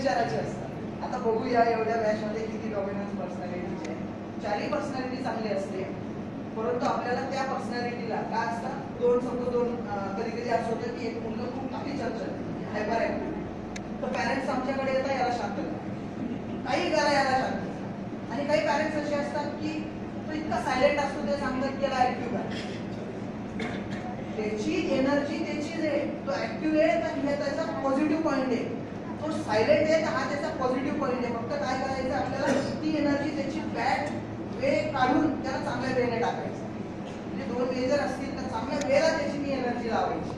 विचाराचे असतात. आता बघूया एवढ्या बॅचमध्ये किती डॉमिनन्स पर्सनॅलिटीचे. 4ही पर्सनॅलिटी चांगली असते, परंतु आपल्याला त्या पर्सनॅलिटीला काय असतं, दोन कधी कधी असं होतं की एक मुलगा खूप अति चंचल हायपर ऍक्टिव्ह, तर पॅरेंट्स आमच्याकडे येतात याला शांत करा, काही करा याला शांत करा. आणि काही पॅरेंट्स असे असतात की तो इतका सायलेंट असतो, ते सांगतात की याला ऍक्टिव्ह करा. त्याची एनर्जी त्याची आहे, तो ऍक्टिव्ह आहे तर हे त्याचा पॉझिटिव्ह पॉईंट आहे, तो सायलेंट आहे तर हा त्याचा पॉझिटिव्ह पॉईंट आहे. फक्त काय करायचं आपल्याला, ती एनर्जी त्याची बॅड वे काढून त्याला चांगल्या वेने टाकायचं. म्हणजे 2 वे जर असतील तर चांगल्या वेळेला त्याची मी एनर्जी लावायची.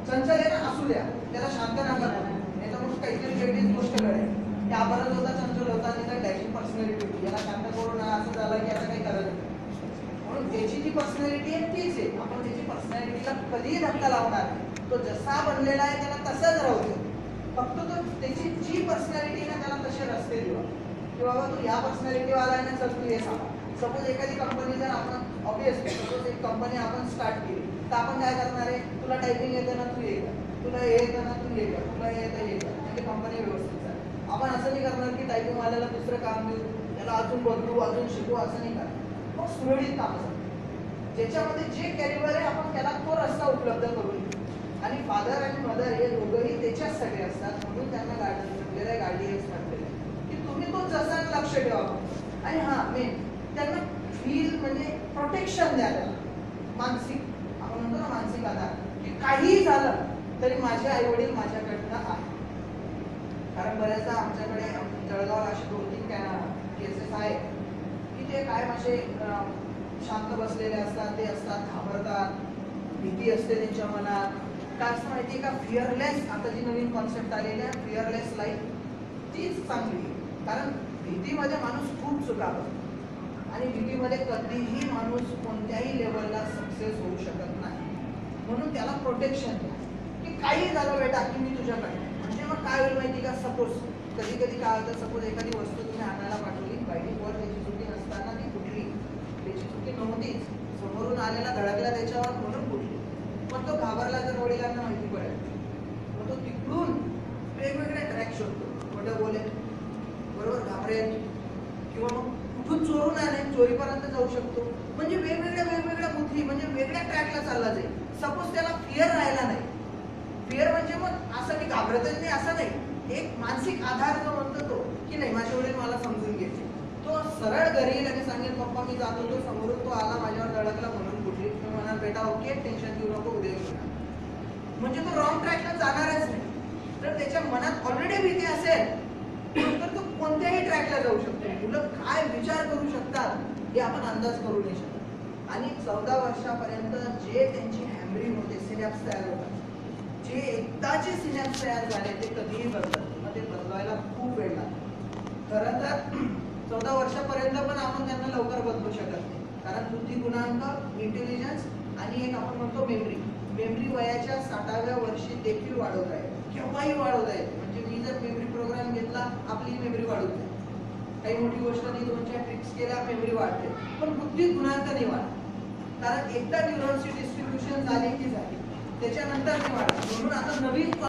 चंचल आहे ना, असू द्या, त्याला शांत नका करू, नाही तर मग काहीतरी वेगळीच गोष्ट घडेल. त्या परत होता चंचल होता आणि तर डॅशिंग पर्सनॅलिटी होती, याला शांत करून असं झालं की आता काही करायचं नाही. म्हणून त्याची जी पर्सनॅलिटी आहे तीच आहे. आपण त्याची पर्सनॅलिटीला कधीही धक्का लावणार नाही. तो जसा बनलेला आहे त्याला तसाच राहू दे. फक्त तो त्याची जी पर्सनॅलिटी ना त्याला तसे रस्ते देऊ की बाबा तू या पर्सनॅलिटी वाला आहे ना, चल तू हे सांग. सपोज एखादी कंपनी जर आपण ऑब्विसली सपोज एक कंपनी आपण स्टार्ट केली तर आपण काय करणार आहे, तुला टायपिंग येतं ना तू हे कर, तुला हे येतं ना तू हे कर, तुला हे येतं हे कर, म्हणजे कंपनी व्यवस्थित चालेल. आपण असं नाही करणार की टायपिंग वाल्याला दुसरं काम देऊ, त्याला अजून बदलू अजून शिकू, असं नाही करणार. मग सुरळीत काम असतं ज्याच्यामध्ये जे कॅलिबर आहे आपण त्याला तो रस्ता उपलब्ध करू. आणि फादर आणि मदर हे दोघंही त्याच्याचसाठी असतात, म्हणून त्यांना गार्डियन्स म्हटलेले की तुम्ही तो जसा लक्ष ठेवा. आणि हा मेन त्यांना फील म्हणजे प्रोटेक्शन द्या, मानसिक, आपण म्हणतो ना मानसिक आधार, की काहीही झालं तरी माझे आई वडील माझ्याकडनं आहे. कारण बऱ्याचदा आमच्याकडे जळगावला असे 2-3 केसेस आहेत की ते काय माझे शांत बसलेले असतात, ते असतात घाबरतात, भीती असते त्यांच्या मनात. काय असं माहिती आहे का, फिअरलेस, आता जी नवीन कॉन्सेप्ट आलेली आहे फिअरलेस लाईफ, तीच चांगली आहे. कारण भीतीमध्ये माणूस खूप चुकातो आणि भीतीमध्ये कधीही माणूस कोणत्याही लेवलला सक्सेस होऊ शकत नाही. म्हणून त्याला प्रोटेक्शन द्या की काही झालं बेटा की मी तुझ्याकडे. म्हणजे मग काय होईल माहिती का, सपोज कधी कधी काय होतं, सपोज एखादी वस्तू तुम्ही आणायला पाठवली, बायडिंगवर त्याची चुकी नसताना ती फुटली, त्याची चुकी नव्हतीच, समोरून आलेला धडकला त्याच्यावर म्हणून फुटली. पण तो घाबरला जर वडिलांना माहिती पडेल, मग तो तिकडून वेगवेगळे ट्रॅक शोधतो, खोटं बोलेल, बरोबर घाबरेल, किंवा मग कुठून चोरून आणेल, चोरीपर्यंत जाऊ शकतो. म्हणजे वेगवेगळ्या बुद्धी, म्हणजे वेगळ्या ट्रॅकला चालला जाईल. सपोज त्याला फिअर राहिला नाही, फिअर म्हणजे मग असं की घाबरतच नाही असं नाही, एक मानसिक आधार जो म्हणतो तो की नाही माझे वडील मला समजून घ्यायचे, तो सरळ घरी येईल आणि सांगेल पप्पा मी जातो, तो समोरून तो आला माझ्यावर धडकला म्हणून कुठली, मी म्हणाल बेटा ओके टेन्शन घेऊ नको उद्या येऊ. म्हणजे तो रॉंग ट्रॅकला जाणारच नाही. तर त्याच्या मनात ऑलरेडी भीती असेल तर तो कोणत्याही ट्रॅकला जाऊ शकतो. मुलं काय विचार करू शकतात हे आपण अंदाज करू नाही शकत. आणि 14 वर्षापर्यंत जे त्यांची हॅमरिंग होते, सिनॅप्स तयार होतात, जे एकदाचे सिनॅप्स तयार झाले ते कधीही बदलतात, मग ते बदलायला खूप वेळ लागतो. खरं तर 14 वर्षापर्यंत पण आपण त्यांना लवकर बदलू शकत नाही, कारण बुद्धी गुणांक, इंटेलिजन्स आणि एक आपण म्हणतो मेमरी वयाच्या 60व्या वर्षी देखील वाढवत आहे, केव्हाही वाढवत आहे. म्हणजे मी जर मेमरी प्रोग्राम घेतला आपली मेमरी वाढवत आहे, काही मोठी गोष्ट नाही, 2-4 ट्रिक्स केल्या मेमरी वाढते, पण बुद्धी गुणांक नाही वाढत. कारण एकदा न्यूरॉन्सची डिस्ट्रीब्युशन झाली की झाली, त्याच्यानंतर नाही वाढत. म्हणून आता नवीन